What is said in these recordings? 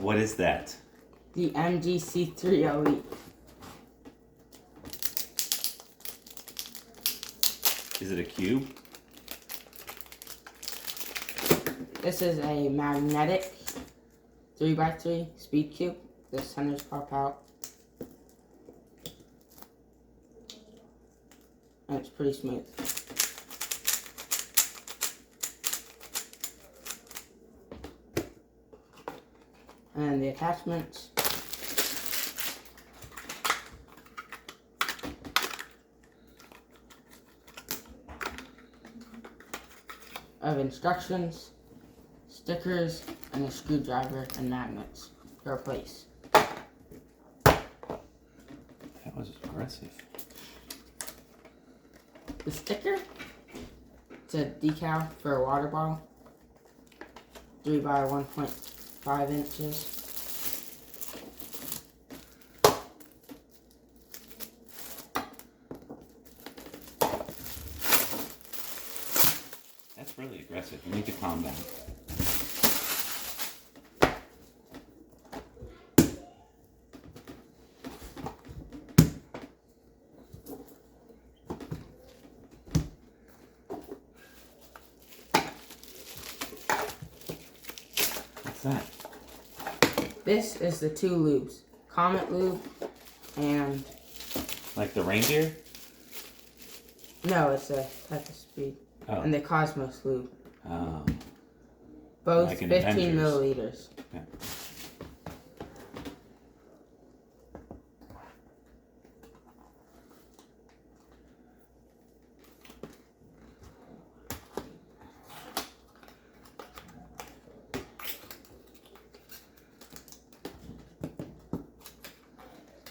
What is that? The MGC3 Elite. Is it a cube? This is a magnetic 3x3 speed cube. The centers pop out. And it's pretty smooth. And the attachments. Of instructions, stickers, and a screwdriver and magnets to replace. That was aggressive. The sticker, it's a decal for a water bottle. 3 by 1.5 inches. That's really aggressive. You need to calm down. What's that? This is the 2 lubes. Comet lube and... Like the reindeer? No, it's a type of speed. Oh. And the Cosmos lube. Oh. Both Like in 15 Avengers. milliliters. Yeah.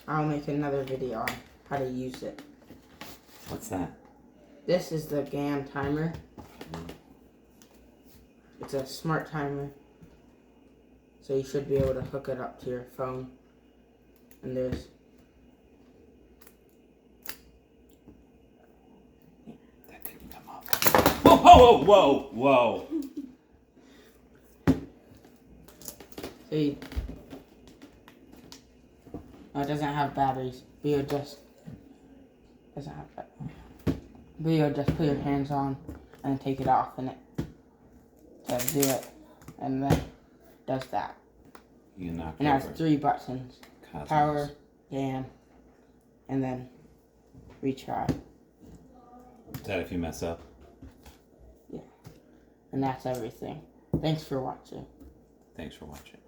I'll make another video on how to use it. What's that? This is the GAN timer. It's a smart timer. So you should be able to hook it up to your phone. And there's... That didn't come up. Whoa, whoa, whoa, whoa, whoa. So you... Oh, it doesn't have batteries. But you just... Doesn't have batteries. But you just put your hands on and take it off and it does do it. And then does that. You knock And it has over. 3 buttons. Cosmos. Power, GAN, and then retry. Is that if you mess up? Yeah. And that's everything. Thanks for watching. Thanks for watching.